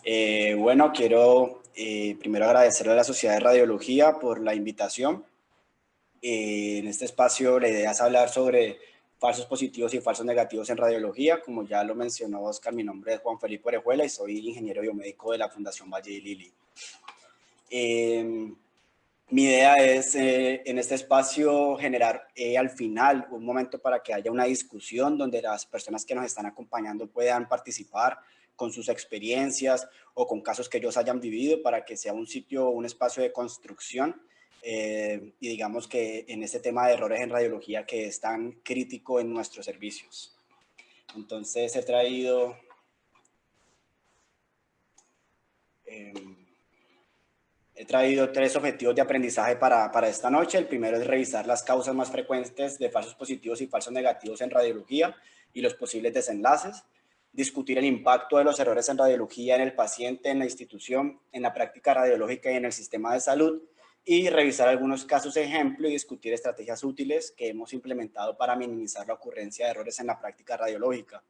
Bueno, quiero primero agradecerle a la Sociedad de Radiología por la invitación. En este espacio la idea es hablar sobre falsos positivos y falsos negativos en radiología. Como ya lo mencionó Oscar, mi nombre es Juan Felipe Orejuela y soy ingeniero biomédico de la Fundación Valle y Lili. Mi idea es en este espacio generar al final un momento para que haya una discusión donde las personas que nos están acompañando puedan participar con sus experiencias o con casos que ellos hayan vivido para que sea un sitio, un espacio de construcción y digamos que en este tema de errores en radiología que es tan crítico en nuestros servicios. Entonces he traído... He traído 3 objetivos de aprendizaje para esta noche. El primero es revisar las causas más frecuentes de falsos positivos y falsos negativos en radiología y los posibles desenlaces. Discutir el impacto de los errores en radiología en el paciente, en la institución, en la práctica radiológica y en el sistema de salud. Y revisar algunos casos ejemplo y discutir estrategias útiles que hemos implementado para minimizar la ocurrencia de errores en la práctica radiológica.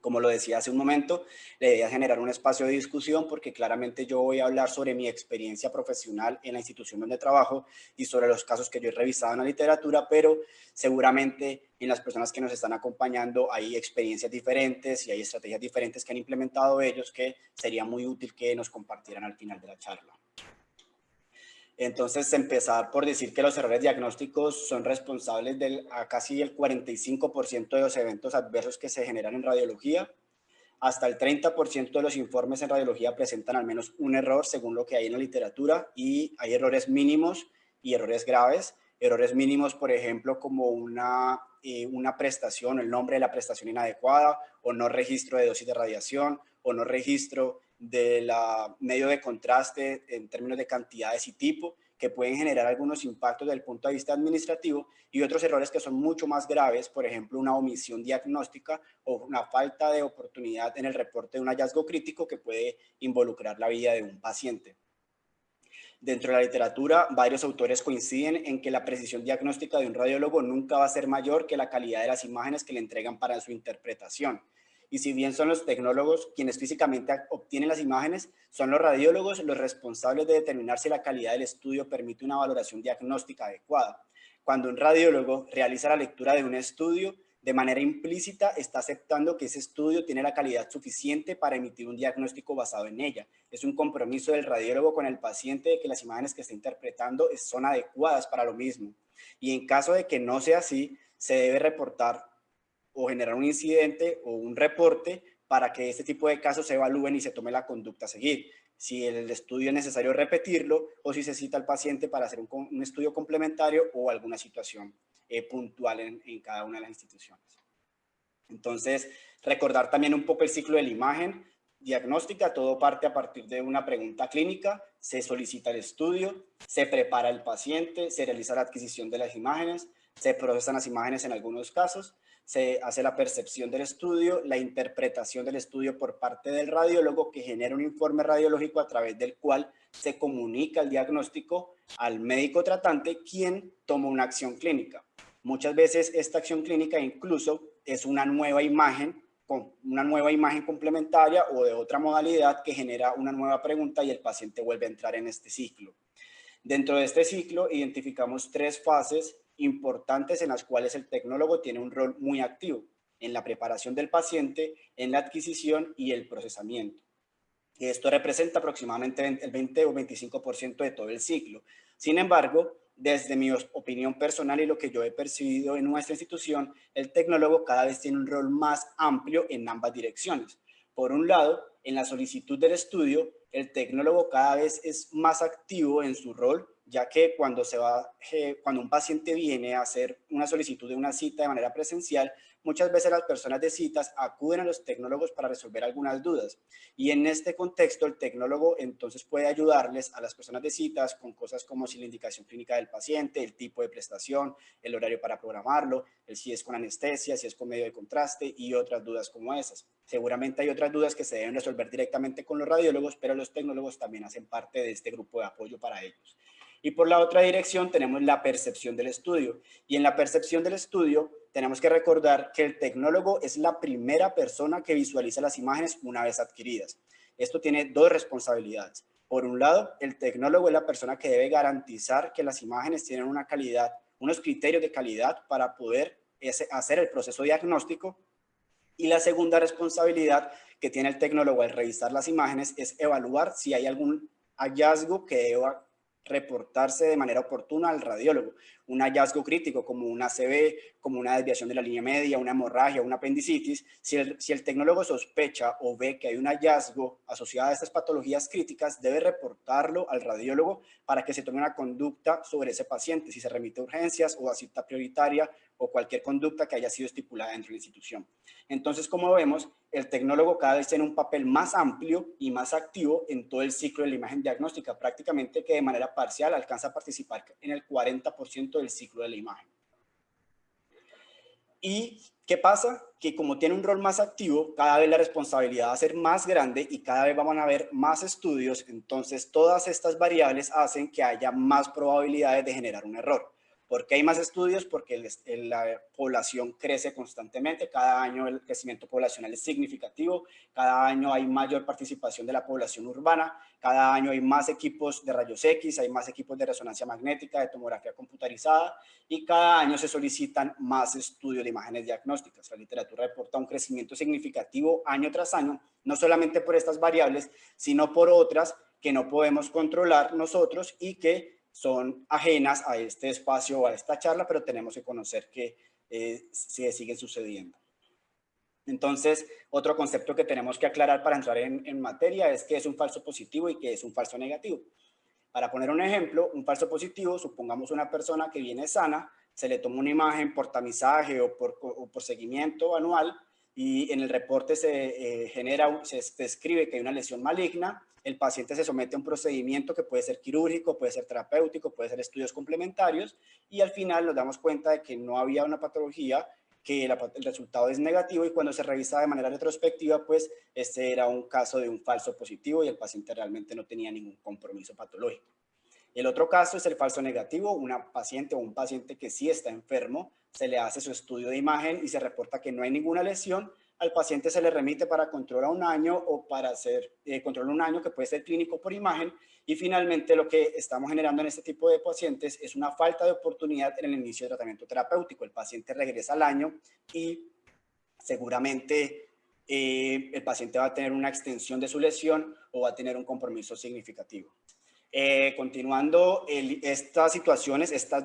Como lo decía hace un momento, la idea es generar un espacio de discusión porque claramente yo voy a hablar sobre mi experiencia profesional en la institución donde trabajo y sobre los casos que yo he revisado en la literatura, pero seguramente en las personas que nos están acompañando hay experiencias diferentes y hay estrategias diferentes que han implementado ellos que sería muy útil que nos compartieran al final de la charla. Entonces, empezar por decir que los errores diagnósticos son responsables a casi el 45% de los eventos adversos que se generan en radiología. Hasta el 30% de los informes en radiología presentan al menos un error según lo que hay en la literatura y hay errores mínimos y errores graves. Errores mínimos, por ejemplo, como una prestación, el nombre de la prestación inadecuada o no registro de dosis de radiación o no registro del medio de contraste en términos de cantidades y tipo, que pueden generar algunos impactos desde el punto de vista administrativo y otros errores que son mucho más graves, por ejemplo, una omisión diagnóstica o una falta de oportunidad en el reporte de un hallazgo crítico que puede involucrar la vida de un paciente. Dentro de la literatura, varios autores coinciden en que la precisión diagnóstica de un radiólogo nunca va a ser mayor que la calidad de las imágenes que le entregan para su interpretación. Y si bien son los tecnólogos quienes físicamente obtienen las imágenes, son los radiólogos los responsables de determinar si la calidad del estudio permite una valoración diagnóstica adecuada. Cuando un radiólogo realiza la lectura de un estudio, de manera implícita está aceptando que ese estudio tiene la calidad suficiente para emitir un diagnóstico basado en ella. Es un compromiso del radiólogo con el paciente de que las imágenes que está interpretando son adecuadas para lo mismo. Y en caso de que no sea así, se debe reportar o generar un incidente o un reporte para que este tipo de casos se evalúen y se tome la conducta a seguir. Si el estudio es necesario repetirlo o si se cita al paciente para hacer un estudio complementario o alguna situación puntual en cada una de las instituciones. Entonces, recordar también un poco el ciclo de la imagen diagnóstica, todo parte a partir de una pregunta clínica, se solicita el estudio, se prepara el paciente, se realiza la adquisición de las imágenes, se procesan las imágenes en algunos casos, se hace la percepción del estudio, la interpretación del estudio por parte del radiólogo que genera un informe radiológico a través del cual se comunica el diagnóstico al médico tratante, quien toma una acción clínica. Muchas veces esta acción clínica incluso es una nueva imagen complementaria o de otra modalidad que genera una nueva pregunta y el paciente vuelve a entrar en este ciclo. Dentro de este ciclo identificamos 3 fases importantes en las cuales el tecnólogo tiene un rol muy activo: en la preparación del paciente, en la adquisición y el procesamiento. Esto representa aproximadamente el 20 o 25% de todo el ciclo. Sin embargo, desde mi opinión personal y lo que yo he percibido en nuestra institución, el tecnólogo cada vez tiene un rol más amplio en ambas direcciones. Por un lado, en la solicitud del estudio, el tecnólogo cada vez es más activo en su rol, ya que cuando un paciente viene a hacer una solicitud de una cita de manera presencial, muchas veces las personas de citas acuden a los tecnólogos para resolver algunas dudas. Y en este contexto, el tecnólogo entonces puede ayudarles a las personas de citas con cosas como si la indicación clínica del paciente, el tipo de prestación, el horario para programarlo, si es con anestesia, si es con medio de contraste y otras dudas como esas. Seguramente hay otras dudas que se deben resolver directamente con los radiólogos, pero los tecnólogos también hacen parte de este grupo de apoyo para ellos. Y por la otra dirección tenemos la percepción del estudio. Y en la percepción del estudio tenemos que recordar que el tecnólogo es la primera persona que visualiza las imágenes una vez adquiridas. Esto tiene dos responsabilidades. Por un lado, el tecnólogo es la persona que debe garantizar que las imágenes tienen una calidad, unos criterios de calidad para poder hacer el proceso diagnóstico. Y la segunda responsabilidad que tiene el tecnólogo al revisar las imágenes es evaluar si hay algún hallazgo que deba reportarse de manera oportuna al radiólogo. Un hallazgo crítico como una ACV, como una desviación de la línea media, una hemorragia, una apendicitis. Si el tecnólogo sospecha o ve que hay un hallazgo asociado a estas patologías críticas, debe reportarlo al radiólogo para que se tome una conducta sobre ese paciente, si se remite a urgencias o a cita prioritaria o cualquier conducta que haya sido estipulada dentro de la institución. Entonces, como vemos, el tecnólogo cada vez tiene un papel más amplio y más activo en todo el ciclo de la imagen diagnóstica, prácticamente que de manera parcial alcanza a participar en el 40% del ciclo de la imagen. ¿Y qué pasa? Que como tiene un rol más activo, cada vez la responsabilidad va a ser más grande y cada vez van a haber más estudios, entonces todas estas variables hacen que haya más probabilidades de generar un error. ¿Por qué hay más estudios? Porque la población crece constantemente, cada año el crecimiento poblacional es significativo, cada año hay mayor participación de la población urbana, cada año hay más equipos de rayos X, hay más equipos de resonancia magnética, de tomografía computarizada y cada año se solicitan más estudios de imágenes diagnósticas. La literatura reporta un crecimiento significativo año tras año, no solamente por estas variables, sino por otras que no podemos controlar nosotros y que son ajenas a este espacio o a esta charla, pero tenemos que conocer que se siguen sucediendo. Entonces, otro concepto que tenemos que aclarar para entrar en materia es qué es un falso positivo y qué es un falso negativo. Para poner un ejemplo, un falso positivo, supongamos una persona que viene sana, se le toma una imagen por tamizaje o por seguimiento anual y en el reporte se describe que hay una lesión maligna, el paciente se somete a un procedimiento que puede ser quirúrgico, puede ser terapéutico, puede ser estudios complementarios y al final nos damos cuenta de que no había una patología, que el resultado es negativo y cuando se revisa de manera retrospectiva, pues este era un caso de un falso positivo y el paciente realmente no tenía ningún compromiso patológico. El otro caso es el falso negativo, una paciente o un paciente que sí está enfermo, se le hace su estudio de imagen y se reporta que no hay ninguna lesión, al paciente se le remite para control a un año o para hacer control a un año que puede ser clínico por imagen y finalmente lo que estamos generando en este tipo de pacientes es una falta de oportunidad en el inicio de tratamiento terapéutico. El paciente regresa al año y seguramente el paciente va a tener una extensión de su lesión o va a tener un compromiso significativo. Continuando, estas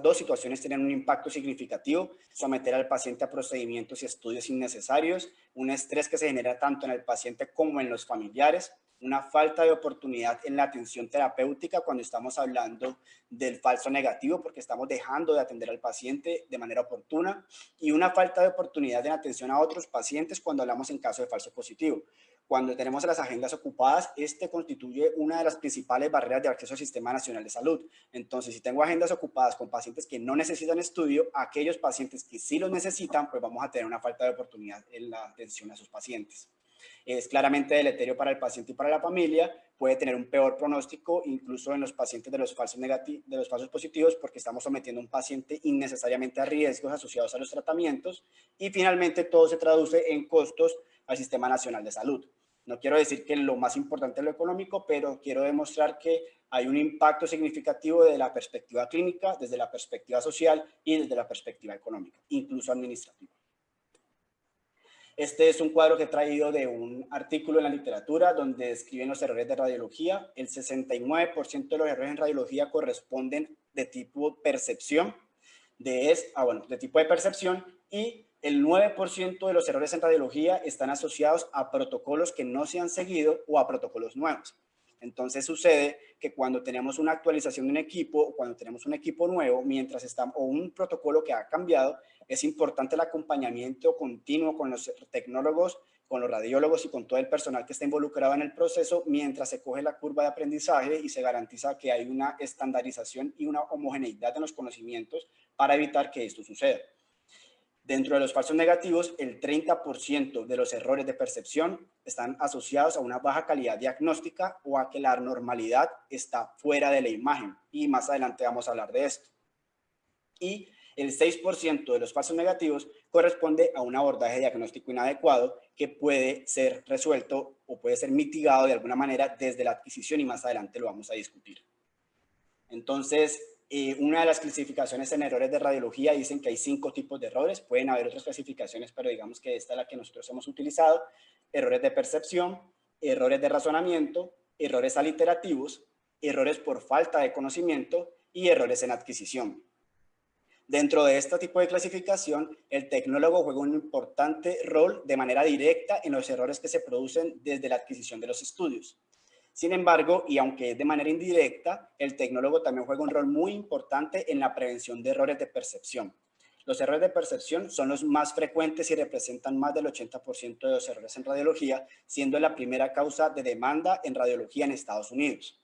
dos situaciones tienen un impacto significativo, someter al paciente a procedimientos y estudios innecesarios, un estrés que se genera tanto en el paciente como en los familiares, una falta de oportunidad en la atención terapéutica cuando estamos hablando del falso negativo porque estamos dejando de atender al paciente de manera oportuna y una falta de oportunidad en atención a otros pacientes cuando hablamos en caso de falso positivo. Cuando tenemos las agendas ocupadas, este constituye una de las principales barreras de acceso al Sistema Nacional de Salud. Entonces, si tengo agendas ocupadas con pacientes que no necesitan estudio, aquellos pacientes que sí los necesitan, pues vamos a tener una falta de oportunidad en la atención a esos pacientes. Es claramente deleterio para el paciente y para la familia, puede tener un peor pronóstico incluso en los pacientes de los falsos positivos porque estamos sometiendo a un paciente innecesariamente a riesgos asociados a los tratamientos y finalmente todo se traduce en costos al Sistema Nacional de Salud. No quiero decir que lo más importante es lo económico, pero quiero demostrar que hay un impacto significativo desde la perspectiva clínica, desde la perspectiva social y desde la perspectiva económica, incluso administrativa. Este es un cuadro que he traído de un artículo en la literatura donde describen los errores de radiología. El 69% de los errores en radiología corresponden de tipo percepción, de tipo de percepción y el 9% de los errores en radiología están asociados a protocolos que no se han seguido o a protocolos nuevos. Entonces sucede que cuando tenemos una actualización de un equipo o cuando tenemos un equipo nuevo, o un protocolo que ha cambiado, es importante el acompañamiento continuo con los tecnólogos, con los radiólogos y con todo el personal que está involucrado en el proceso mientras se coge la curva de aprendizaje y se garantiza que hay una estandarización y una homogeneidad en los conocimientos para evitar que esto suceda. Dentro de los falsos negativos, el 30% de los errores de percepción están asociados a una baja calidad diagnóstica o a que la anormalidad está fuera de la imagen. Y más adelante vamos a hablar de esto. Y El 6% de los falsos negativos corresponde a un abordaje diagnóstico inadecuado que puede ser resuelto o puede ser mitigado de alguna manera desde la adquisición, y más adelante lo vamos a discutir. Entonces, una de las clasificaciones en errores de radiología dicen que hay 5 tipos de errores. Pueden haber otras clasificaciones, pero digamos que esta es la que nosotros hemos utilizado: errores de percepción, errores de razonamiento, errores aliterativos, errores por falta de conocimiento y errores en adquisición. Dentro de este tipo de clasificación, el tecnólogo juega un importante rol de manera directa en los errores que se producen desde la adquisición de los estudios. Sin embargo, y aunque es de manera indirecta, el tecnólogo también juega un rol muy importante en la prevención de errores de percepción. Los errores de percepción son los más frecuentes y representan más del 80% de los errores en radiología, siendo la primera causa de demanda en radiología en Estados Unidos.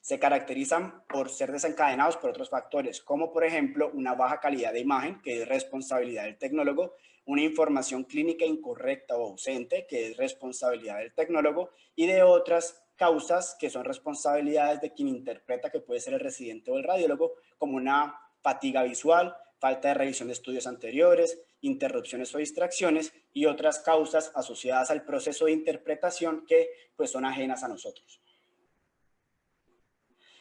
Se caracterizan por ser desencadenados por otros factores, como por ejemplo una baja calidad de imagen, que es responsabilidad del tecnólogo, una información clínica incorrecta o ausente, que es responsabilidad del tecnólogo, y de otras causas que son responsabilidades de quien interpreta, que puede ser el residente o el radiólogo, como una fatiga visual, falta de revisión de estudios anteriores, interrupciones o distracciones, y otras causas asociadas al proceso de interpretación que pues son ajenas a nosotros.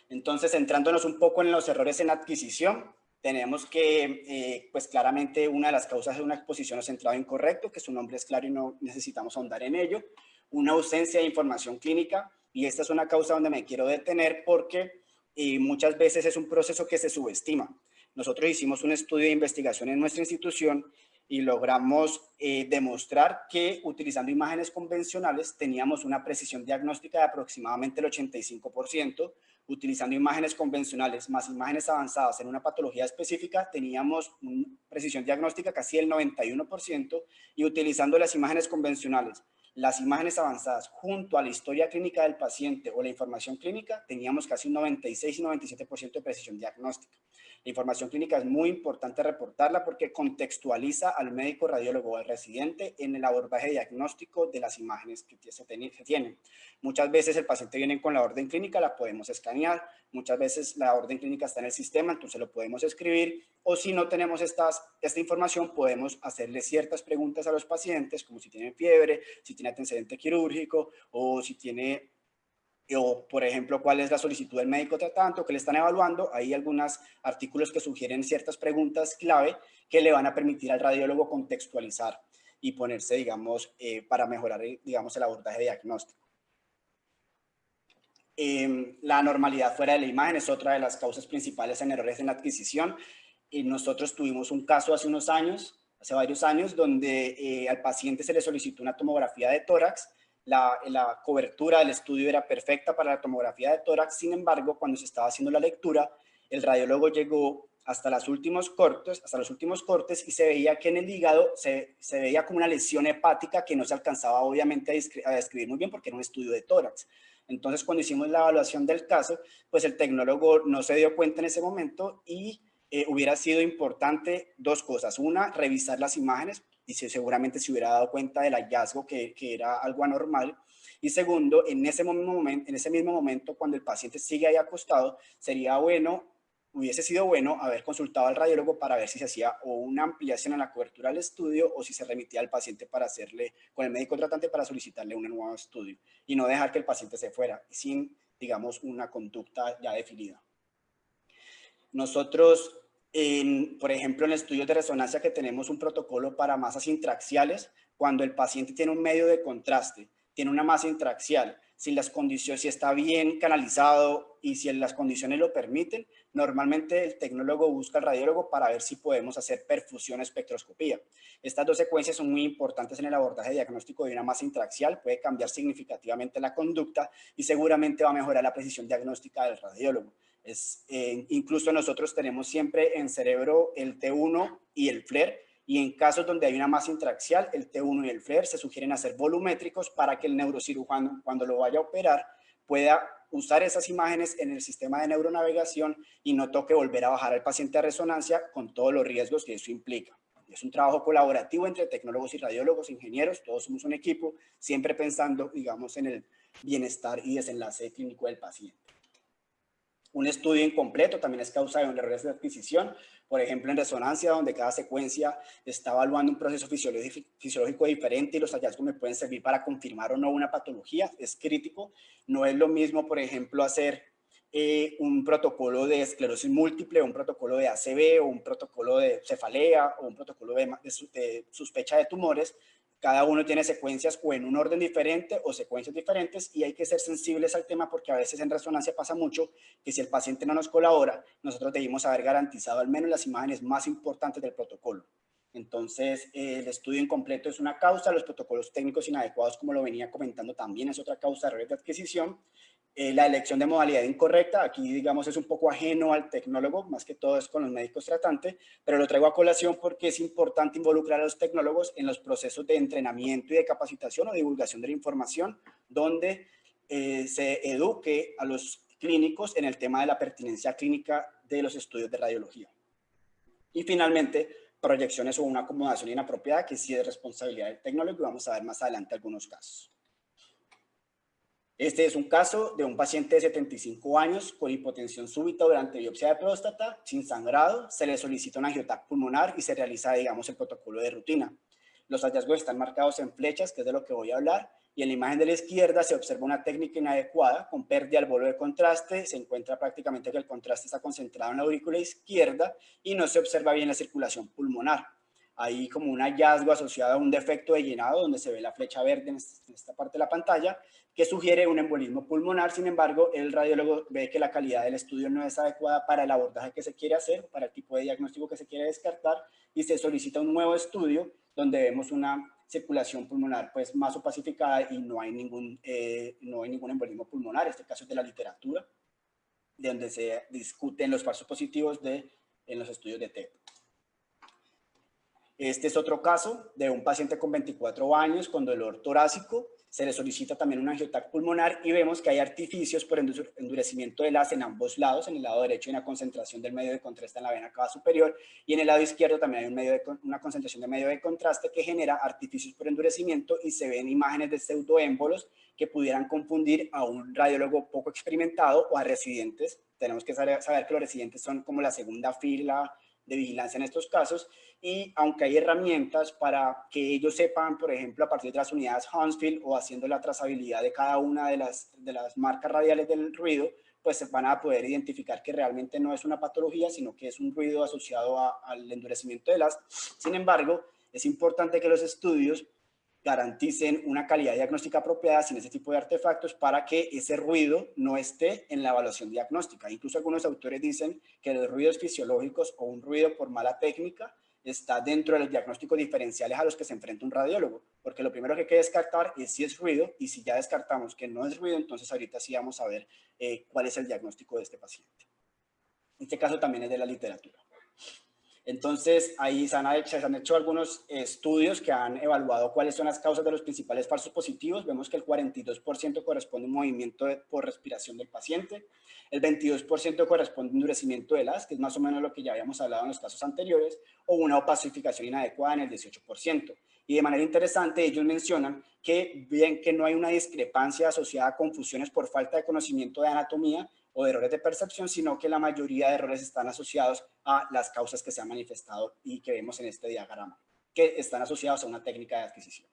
Entonces, centrándonos un poco en los errores en adquisición, tenemos que, pues claramente una de las causas es una exposición o centrado incorrecto, que su nombre es claro y no necesitamos ahondar en ello. Una ausencia de información clínica, y esta es una causa donde me quiero detener porque muchas veces es un proceso que se subestima. Nosotros hicimos un estudio de investigación en nuestra institución y logramos demostrar que utilizando imágenes convencionales teníamos una precisión diagnóstica de aproximadamente el 85%, utilizando imágenes convencionales más imágenes avanzadas en una patología específica teníamos una precisión diagnóstica casi del 91%, y utilizando las imágenes convencionales, las imágenes avanzadas junto a la historia clínica del paciente o la información clínica, teníamos casi un 96 y 97% de precisión diagnóstica. La información clínica es muy importante reportarla porque contextualiza al médico radiólogo o al residente en el abordaje diagnóstico de las imágenes que se tienen. Muchas veces el paciente viene con la orden clínica, la podemos escanear, muchas veces la orden clínica está en el sistema, entonces lo podemos escribir, o si no tenemos esta información, podemos hacerle ciertas preguntas a los pacientes, como si tienen fiebre, si tiene antecedente quirúrgico, o si tiene, o por ejemplo, cuál es la solicitud del médico tratante, que le están evaluando. Hay algunos artículos que sugieren ciertas preguntas clave que le van a permitir al radiólogo contextualizar y ponerse, digamos, para mejorar, digamos, el abordaje diagnóstico. La normalidad fuera de la imagen es otra de las causas principales en errores en la adquisición. Nosotros tuvimos un caso hace varios años, donde al paciente se le solicitó una tomografía de tórax. La cobertura del estudio era perfecta para la tomografía de tórax. Sin embargo, cuando se estaba haciendo la lectura, el radiólogo llegó hasta los últimos cortes y se veía que en el hígado se veía como una lesión hepática que no se alcanzaba obviamente a describir muy bien porque era un estudio de tórax. Entonces, cuando hicimos la evaluación del caso, pues el tecnólogo no se dio cuenta en ese momento y hubiera sido importante 2 cosas. Una, revisar las imágenes y seguramente se hubiera dado cuenta del hallazgo que era algo anormal. Y segundo, en ese mismo momento, cuando el paciente sigue ahí acostado, hubiese sido bueno haber consultado al radiólogo para ver si se hacía o una ampliación en la cobertura del estudio o si se remitía al paciente para hacerle con el médico tratante para solicitarle un nuevo estudio, y no dejar que el paciente se fuera sin, digamos, una conducta ya definida. Nosotros, por ejemplo, en estudios de resonancia que tenemos un protocolo para masas intraxiales, cuando el paciente tiene un medio de contraste, tiene una masa intraxial, si está bien canalizado y si las condiciones lo permiten, normalmente el tecnólogo busca al radiólogo para ver si podemos hacer perfusión espectroscopía. Estas 2 secuencias son muy importantes en el abordaje diagnóstico de una masa intraxial, puede cambiar significativamente la conducta y seguramente va a mejorar la precisión diagnóstica del radiólogo. Incluso nosotros tenemos siempre en cerebro el T1 y el FLAIR, y en casos donde hay una masa intraxial, el T1 y el FLAIR se sugieren hacer volumétricos para que el neurocirujano, cuando lo vaya a operar, pueda usar esas imágenes en el sistema de neuronavegación y no toque volver a bajar al paciente a resonancia con todos los riesgos que eso implica. Es un trabajo colaborativo entre tecnólogos y radiólogos, ingenieros, todos somos un equipo, siempre pensando, digamos, en el bienestar y desenlace clínico del paciente. Un estudio incompleto también es causa de errores de adquisición, por ejemplo en resonancia, donde cada secuencia está evaluando un proceso fisiológico diferente y los hallazgos me pueden servir para confirmar o no una patología, es crítico. No es lo mismo, por ejemplo, hacer un protocolo de esclerosis múltiple, un protocolo de ACV o un protocolo de cefalea o un protocolo de sospecha de tumores. Cada uno tiene secuencias o en un orden diferente o secuencias diferentes y hay que ser sensibles al tema porque a veces en resonancia pasa mucho que si el paciente no nos colabora, nosotros debimos haber garantizado al menos las imágenes más importantes del protocolo. Entonces, el estudio incompleto es una causa, los protocolos técnicos inadecuados, como lo venía comentando, también es otra causa de errores de adquisición. La elección de modalidad incorrecta, aquí digamos es un poco ajeno al tecnólogo, más que todo es con los médicos tratantes, pero lo traigo a colación porque es importante involucrar a los tecnólogos en los procesos de entrenamiento y de capacitación o divulgación de la información, donde se eduque a los clínicos en el tema de la pertinencia clínica de los estudios de radiología. Y finalmente, proyecciones o una acomodación inapropiada, que sí es responsabilidad del tecnólogo, y vamos a ver más adelante algunos casos. Este es un caso de un paciente de 75 años con hipotensión súbita durante biopsia de próstata, sin sangrado, se le solicita un angiotac pulmonar y se realiza, digamos, el protocolo de rutina. Los hallazgos están marcados en flechas, que es de lo que voy a hablar, y en la imagen de la izquierda se observa una técnica inadecuada, con pérdida al bolo de contraste, se encuentra prácticamente que el contraste está concentrado en la aurícula izquierda y no se observa bien la circulación pulmonar. Hay como un hallazgo asociado a un defecto de llenado, donde se ve la flecha verde en esta parte de la pantalla, que sugiere un embolismo pulmonar. Sin embargo, el radiólogo ve que la calidad del estudio no es adecuada para el abordaje que se quiere hacer, para el tipo de diagnóstico que se quiere descartar, y se solicita un nuevo estudio donde vemos una circulación pulmonar pues más opacificada y no hay ningún embolismo pulmonar. Este caso es de la literatura, de donde se discuten los falsos positivos en los estudios de TEP. Este es otro caso de un paciente con 24 años con dolor torácico. Se le solicita también un angiotac pulmonar y vemos que hay artificios por endurecimiento del haz en ambos lados. En el lado derecho hay una concentración del medio de contraste en la vena cava superior y en el lado izquierdo también hay una concentración de medio de contraste que genera artificios por endurecimiento y se ven imágenes de pseudoémbolos que pudieran confundir a un radiólogo poco experimentado o a residentes. Tenemos que saber que los residentes son como la segunda fila de vigilancia en estos casos, y aunque hay herramientas para que ellos sepan, por ejemplo, a partir de las unidades Hounsfield o haciendo la trazabilidad de cada una de las marcas radiales del ruido, pues se van a poder identificar que realmente no es una patología, sino que es un ruido asociado al endurecimiento del haz. Sin embargo, es importante que los estudios garanticen una calidad diagnóstica apropiada sin ese tipo de artefactos para que ese ruido no esté en la evaluación diagnóstica. Incluso algunos autores dicen que los ruidos fisiológicos o un ruido por mala técnica está dentro de los diagnósticos diferenciales a los que se enfrenta un radiólogo, porque lo primero que hay que descartar es si es ruido, y si ya descartamos que no es ruido, entonces ahorita sí vamos a ver cuál es el diagnóstico de este paciente. Este caso también es de la literatura. Entonces, ahí se han hecho algunos estudios que han evaluado cuáles son las causas de los principales falsos positivos. Vemos que el 42% corresponde a un movimiento por respiración del paciente, el 22% corresponde a un endurecimiento del haz, que es más o menos lo que ya habíamos hablado en los casos anteriores, o una opacificación inadecuada en el 18%. Y de manera interesante, ellos mencionan que bien que no hay una discrepancia asociada a confusiones por falta de conocimiento de anatomía o de errores de percepción, sino que la mayoría de errores están asociados a las causas que se han manifestado y que vemos en este diagrama, que están asociados a una técnica de adquisición.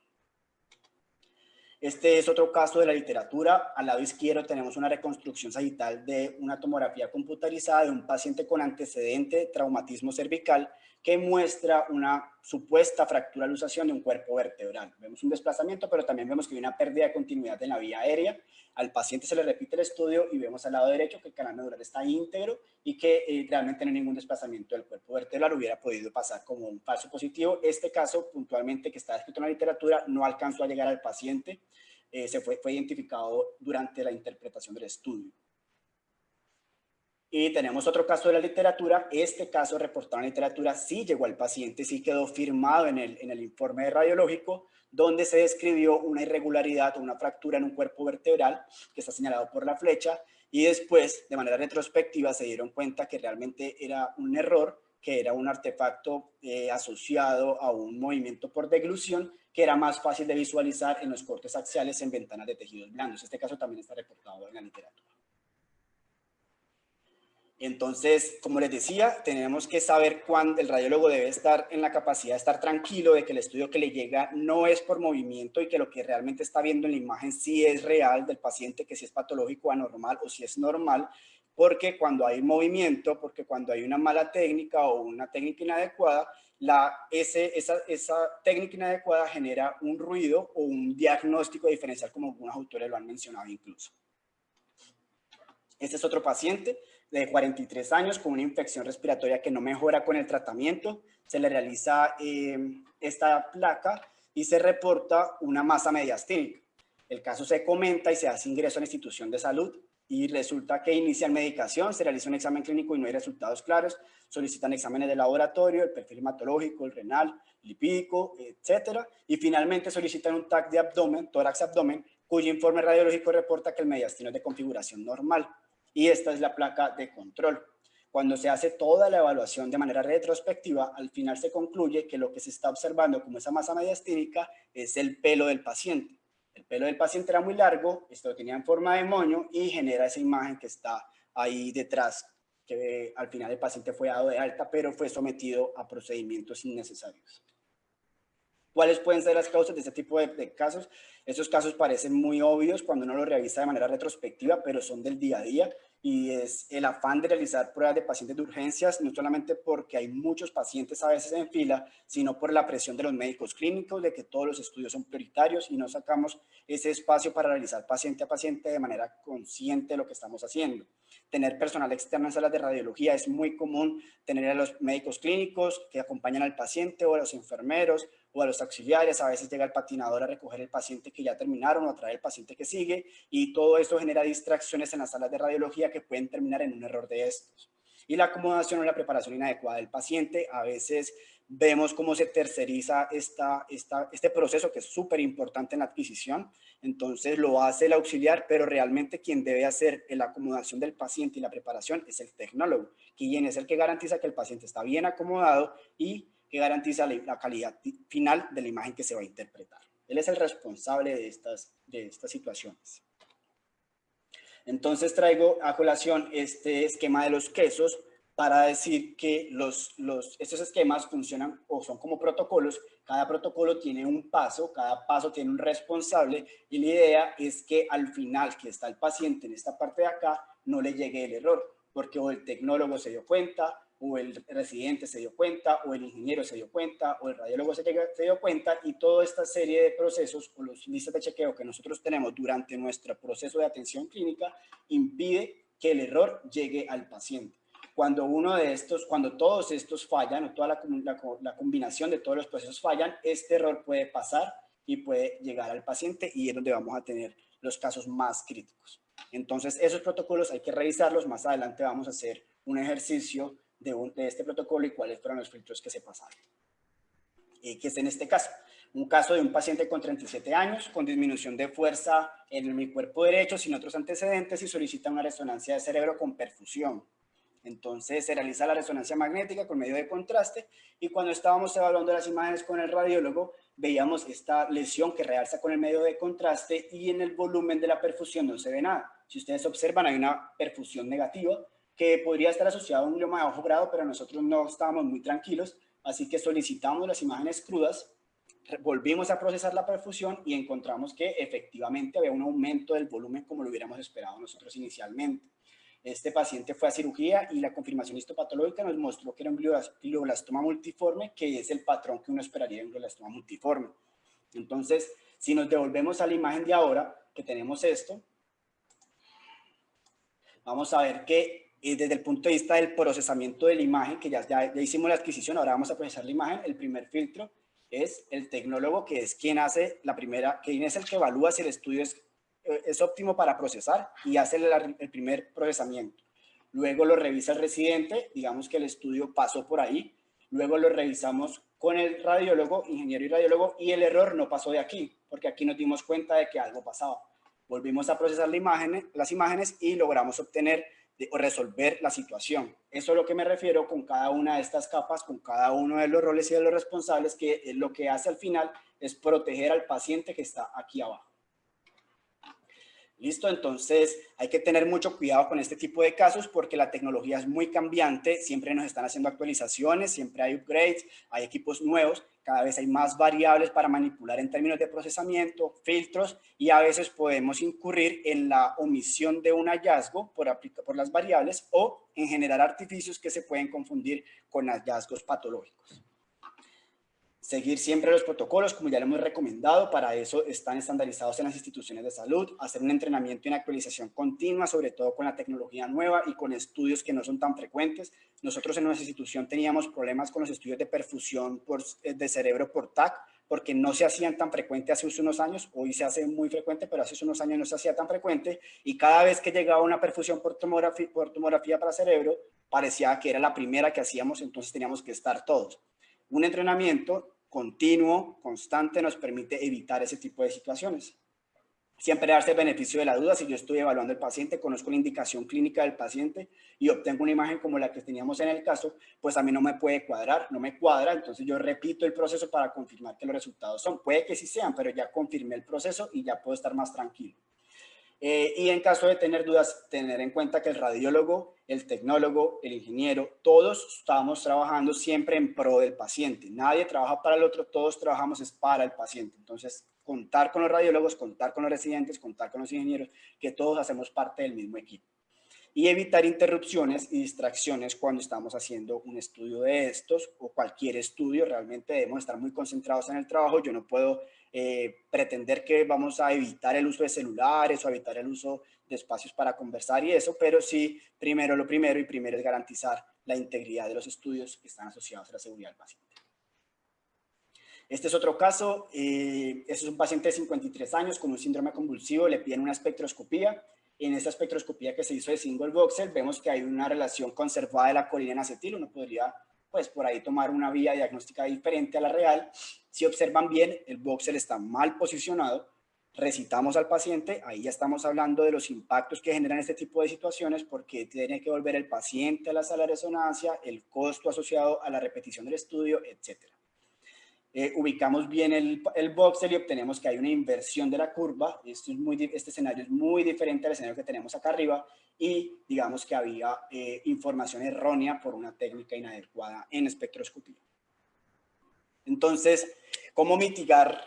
Este es otro caso de la literatura. Al lado izquierdo tenemos una reconstrucción sagital de una tomografía computarizada de un paciente con antecedente de traumatismo cervical que muestra una supuesta fractura de luxación de un cuerpo vertebral. Vemos un desplazamiento, pero también vemos que hay una pérdida de continuidad en la vía aérea. Al paciente se le repite el estudio y vemos al lado derecho que el canal medular está íntegro y que realmente no hay ningún desplazamiento del cuerpo vertebral. Hubiera podido pasar como un falso positivo. Este caso, puntualmente, que está descrito en la literatura, no alcanzó a llegar al paciente. Fue identificado durante la interpretación del estudio. Y tenemos otro caso de la literatura. Este caso reportado en la literatura sí llegó al paciente, sí quedó firmado en el informe radiológico, donde se describió una irregularidad o una fractura en un cuerpo vertebral que está señalado por la flecha, y después, de manera retrospectiva, se dieron cuenta que realmente era un error, que era un artefacto asociado a un movimiento por deglución, que era más fácil de visualizar en los cortes axiales en ventanas de tejidos blandos. Este caso también está reportado en la literatura. Entonces, como les decía, tenemos que saber cuándo el radiólogo debe estar en la capacidad de estar tranquilo de que el estudio que le llega no es por movimiento y que lo que realmente está viendo en la imagen sí es real del paciente, que si es patológico o anormal o si es normal, porque cuando hay movimiento, porque cuando hay una mala técnica o una técnica inadecuada, esa técnica inadecuada genera un ruido o un diagnóstico diferencial, como algunos autores lo han mencionado incluso. Este es otro paciente de 43 años con una infección respiratoria que no mejora con el tratamiento. Se le realiza esta placa y se reporta una masa mediastínica. El caso se comenta y se hace ingreso a la institución de salud y resulta que inician medicación, se realiza un examen clínico y no hay resultados claros, solicitan exámenes de laboratorio, el perfil hematológico, el renal, lipídico, etcétera, y finalmente solicitan un TAC de abdomen, tórax-abdomen, cuyo informe radiológico reporta que el mediastino es de configuración normal. Y esta es la placa de control. Cuando se hace toda la evaluación de manera retrospectiva, al final se concluye que lo que se está observando como esa masa mediastínica es el pelo del paciente. El pelo del paciente era muy largo, esto lo tenía en forma de moño y genera esa imagen que está ahí detrás, que al final el paciente fue dado de alta, pero fue sometido a procedimientos innecesarios. ¿Cuáles pueden ser las causas de este tipo de casos? Estos casos parecen muy obvios cuando uno los revisa de manera retrospectiva, pero son del día a día y es el afán de realizar pruebas de pacientes de urgencias, no solamente porque hay muchos pacientes a veces en fila, sino por la presión de los médicos clínicos, de que todos los estudios son prioritarios y no sacamos ese espacio para realizar paciente a paciente de manera consciente de lo que estamos haciendo. Tener personal externo en salas de radiología es muy común, tener a los médicos clínicos que acompañan al paciente o a los enfermeros o a los auxiliares, a veces llega el patinador a recoger el paciente que ya terminaron o a traer el paciente que sigue y todo esto genera distracciones en las salas de radiología que pueden terminar en un error de estos. Y la acomodación o la preparación inadecuada del paciente, a veces vemos cómo se terceriza este proceso que es súper importante en la adquisición, entonces lo hace el auxiliar, pero realmente quien debe hacer la acomodación del paciente y la preparación es el tecnólogo, quien es el que garantiza que el paciente está bien acomodado y que garantiza la calidad final de la imagen que se va a interpretar. Él es el responsable de estas situaciones. Entonces traigo a colación este esquema de los quesos para decir que estos esquemas funcionan o son como protocolos. Cada protocolo tiene un paso, cada paso tiene un responsable y la idea es que al final que está el paciente en esta parte de acá no le llegue el error, porque o el tecnólogo se dio cuenta, o el residente se dio cuenta, o el ingeniero se dio cuenta, o el radiólogo se dio cuenta, y toda esta serie de procesos o los listas de chequeo que nosotros tenemos durante nuestro proceso de atención clínica impide que el error llegue al paciente. Cuando todos estos fallan, o toda la combinación de todos los procesos fallan, este error puede pasar y puede llegar al paciente y es donde vamos a tener los casos más críticos. Entonces, esos protocolos hay que revisarlos. Más adelante vamos a hacer un ejercicio de este protocolo y cuáles fueron los filtros que se pasaron. Que es en este caso, un caso de un paciente con 37 años, con disminución de fuerza en mi cuerpo derecho, sin otros antecedentes, y solicita una resonancia de cerebro con perfusión. Entonces se realiza la resonancia magnética con medio de contraste y cuando estábamos evaluando las imágenes con el radiólogo, veíamos esta lesión que realza con el medio de contraste y en el volumen de la perfusión no se ve nada. Si ustedes observan, hay una perfusión negativa que podría estar asociada a un glioma de bajo grado, pero nosotros no estábamos muy tranquilos, así que solicitamos las imágenes crudas, volvimos a procesar la perfusión y encontramos que efectivamente había un aumento del volumen como lo hubiéramos esperado nosotros inicialmente. Este paciente fue a cirugía y la confirmación histopatológica nos mostró que era un glioblastoma multiforme, que es el patrón que uno esperaría en un glioblastoma multiforme. Entonces, si nos devolvemos a la imagen de ahora, que tenemos esto, vamos a ver que desde el punto de vista del procesamiento de la imagen, que ya hicimos la adquisición, ahora vamos a procesar la imagen, el primer filtro es el tecnólogo, que es quien hace quien es el que evalúa si el estudio es óptimo para procesar y hace el primer procesamiento. Luego lo revisa el residente, digamos que el estudio pasó por ahí, luego lo revisamos con el radiólogo, ingeniero y radiólogo, y el error no pasó de aquí, porque aquí nos dimos cuenta de que algo pasaba. Volvimos a procesar las imágenes y logramos obtener o resolver la situación. Eso es lo que me refiero con cada una de estas capas, con cada uno de los roles y de los responsables, que lo que hace al final es proteger al paciente que está aquí abajo. ¿Listo? Entonces hay que tener mucho cuidado con este tipo de casos porque la tecnología es muy cambiante, siempre nos están haciendo actualizaciones, siempre hay upgrades, hay equipos nuevos, cada vez hay más variables para manipular en términos de procesamiento, filtros, y a veces podemos incurrir en la omisión de un hallazgo por las variables o en generar artificios que se pueden confundir con hallazgos patológicos. Seguir siempre los protocolos, como ya lo hemos recomendado, para eso están estandarizados en las instituciones de salud, hacer un entrenamiento y una actualización continua, sobre todo con la tecnología nueva y con estudios que no son tan frecuentes. Nosotros en nuestra institución teníamos problemas con los estudios de perfusión de cerebro por TAC, porque no se hacían tan frecuentes hace unos años, hoy se hace muy frecuente, pero hace unos años no se hacía tan frecuente, y cada vez que llegaba una perfusión por tomografía para cerebro, parecía que era la primera que hacíamos, entonces teníamos que estar todos. Un entrenamiento continuo, constante, nos permite evitar ese tipo de situaciones. Siempre darse el beneficio de la duda. Si yo estoy evaluando al paciente, conozco la indicación clínica del paciente y obtengo una imagen como la que teníamos en el caso, pues a mí no me puede cuadrar, no me cuadra, entonces yo repito el proceso para confirmar que los resultados son. Puede que sí sean, pero ya confirmé el proceso y ya puedo estar más tranquilo. Y en caso de tener dudas, tener en cuenta que el radiólogo, el tecnólogo, el ingeniero, todos estamos trabajando siempre en pro del paciente. Nadie trabaja para el otro, todos trabajamos es para el paciente. Entonces, contar con los radiólogos, contar con los residentes, contar con los ingenieros, que todos hacemos parte del mismo equipo. Y evitar interrupciones y distracciones cuando estamos haciendo un estudio de estos o cualquier estudio. Realmente debemos estar muy concentrados en el trabajo. Yo no puedo pretender que vamos a evitar el uso de celulares o evitar el uso de espacios para conversar y eso, pero sí, lo primero es garantizar la integridad de los estudios que están asociados a la seguridad del paciente. Este es otro caso, este es un paciente de 53 años con un síndrome convulsivo, le piden una espectroscopía. En esta espectroscopía que se hizo de single voxel, vemos que hay una relación conservada de la colina en acetil. Uno podría, pues, por ahí tomar una vía diagnóstica diferente a la real. Si observan bien, el voxel está mal posicionado. Recitamos al paciente, ahí ya estamos hablando de los impactos que generan este tipo de situaciones, porque tiene que volver el paciente a la sala de resonancia, el costo asociado a la repetición del estudio, etcétera. Ubicamos bien el voxel y obtenemos que hay una inversión de la curva. Este escenario es muy diferente al escenario que tenemos acá arriba y digamos que había información errónea por una técnica inadecuada en espectroscopía. Entonces, ¿cómo mitigar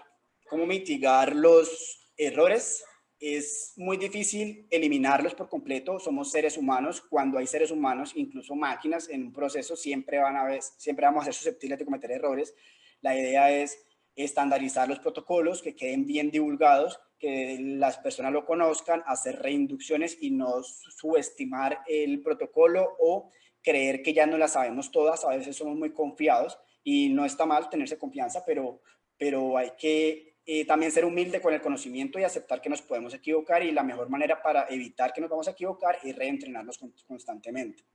los errores? Es muy difícil eliminarlos por completo. Somos seres humanos. Cuando hay seres humanos, incluso máquinas, en un proceso siempre vamos a ser susceptibles de cometer errores. La idea es estandarizar los protocolos, que queden bien divulgados, que las personas lo conozcan, hacer reinducciones y no subestimar el protocolo o creer que ya no las sabemos todas. A veces somos muy confiados y no está mal tenerse confianza, pero hay que también ser humilde con el conocimiento y aceptar que nos podemos equivocar, y la mejor manera para evitar que nos vamos a equivocar es reentrenarnos constantemente.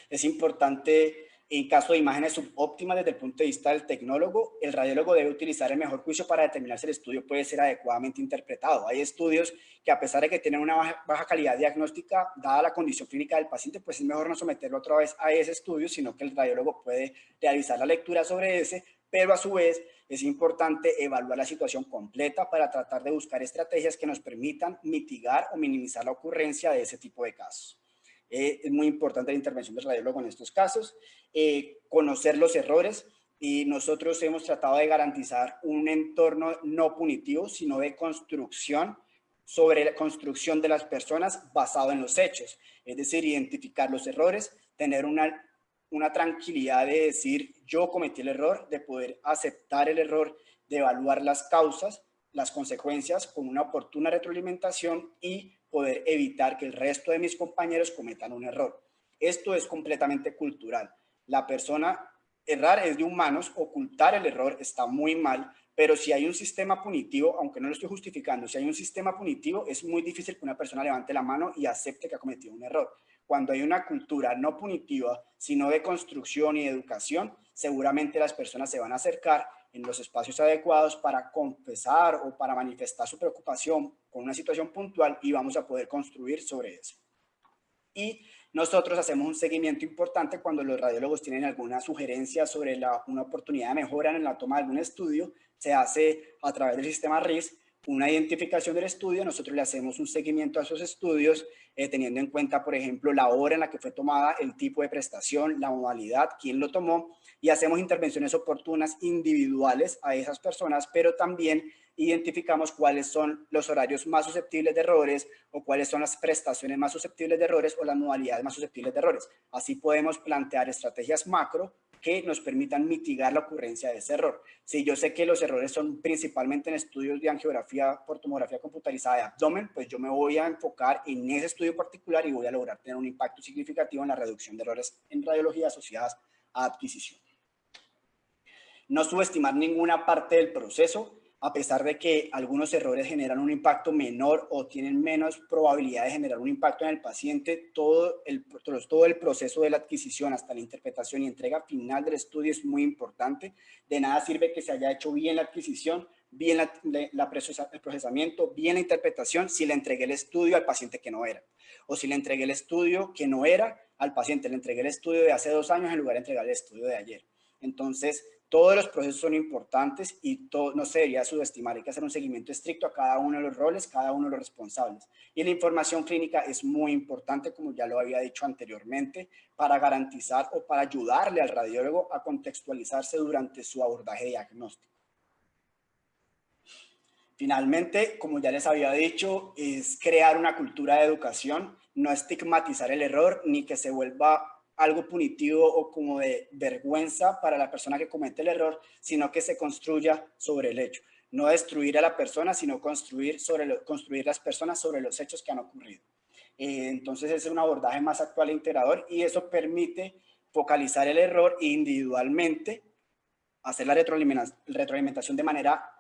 Es importante, en caso de imágenes subóptimas desde el punto de vista del tecnólogo, el radiólogo debe utilizar el mejor juicio para determinar si el estudio puede ser adecuadamente interpretado. Hay estudios que, a pesar de que tienen una baja calidad diagnóstica, dada la condición clínica del paciente, pues es mejor no someterlo otra vez a ese estudio, sino que el radiólogo puede realizar la lectura sobre ese, pero a su vez es importante evaluar la situación completa para tratar de buscar estrategias que nos permitan mitigar o minimizar la ocurrencia de ese tipo de casos. Es muy importante la intervención del radiólogo en estos casos. Conocer los errores, y nosotros hemos tratado de garantizar un entorno no punitivo, sino de construcción sobre la construcción de las personas basado en los hechos. Es decir, identificar los errores, tener una tranquilidad de decir yo cometí el error, de poder aceptar el error, de evaluar las causas, las consecuencias con una oportuna retroalimentación y poder evitar que el resto de mis compañeros cometan un error. Esto es completamente cultural. La persona, errar es de humanos, ocultar el error está muy mal, pero si hay un sistema punitivo, aunque no lo estoy justificando, si hay un sistema punitivo, es muy difícil que una persona levante la mano y acepte que ha cometido un error. Cuando hay una cultura no punitiva, sino de construcción y educación, seguramente las personas se van a acercar en los espacios adecuados para confesar o para manifestar su preocupación con una situación puntual, y vamos a poder construir sobre eso. Y nosotros hacemos un seguimiento importante cuando los radiólogos tienen alguna sugerencia sobre una oportunidad de mejora en la toma de algún estudio. Se hace a través del sistema RIS una identificación del estudio, nosotros le hacemos un seguimiento a esos estudios, teniendo en cuenta, por ejemplo, la hora en la que fue tomada, el tipo de prestación, la modalidad, quién lo tomó, y hacemos intervenciones oportunas individuales a esas personas, pero también identificamos cuáles son los horarios más susceptibles de errores o cuáles son las prestaciones más susceptibles de errores o las modalidades más susceptibles de errores. Así podemos plantear estrategias macro que nos permitan mitigar la ocurrencia de ese error. Si yo sé que los errores son principalmente en estudios de angiografía por tomografía computarizada de abdomen, pues yo me voy a enfocar en ese estudio particular y voy a lograr tener un impacto significativo en la reducción de errores en radiología asociadas a adquisición. No subestimar ninguna parte del proceso, a pesar de que algunos errores generan un impacto menor o tienen menos probabilidad de generar un impacto en el paciente, todo el proceso de la adquisición hasta la interpretación y entrega final del estudio es muy importante. De nada sirve que se haya hecho bien la adquisición, bien el procesamiento, bien la interpretación, si le entregué el estudio al paciente que no era. O si le entregué el estudio que no era al paciente, le entregué el estudio de hace 2 años en lugar de entregar el estudio de ayer. Entonces, todos los procesos son importantes y no se debería subestimar. Hay que hacer un seguimiento estricto a cada uno de los roles, cada uno de los responsables. Y la información clínica es muy importante, como ya lo había dicho anteriormente, para garantizar o para ayudarle al radiólogo a contextualizarse durante su abordaje diagnóstico. Finalmente, como ya les había dicho, es crear una cultura de educación, no estigmatizar el error ni que se vuelva algo punitivo o como de vergüenza para la persona que comete el error, sino que se construya sobre el hecho. No destruir a la persona, sino construir las personas sobre los hechos que han ocurrido. Entonces, ese es un abordaje más actual e integrador y eso permite focalizar el error individualmente, hacer la retroalimentación de manera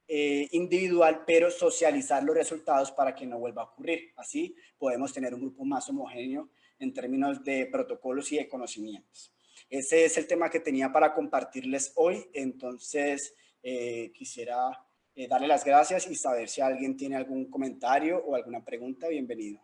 individual, pero socializar los resultados para que no vuelva a ocurrir. Así podemos tener un grupo más homogéneo en términos de protocolos y de conocimientos. Ese es el tema que tenía para compartirles hoy. Entonces, quisiera darle las gracias y saber si alguien tiene algún comentario o alguna pregunta. Bienvenido.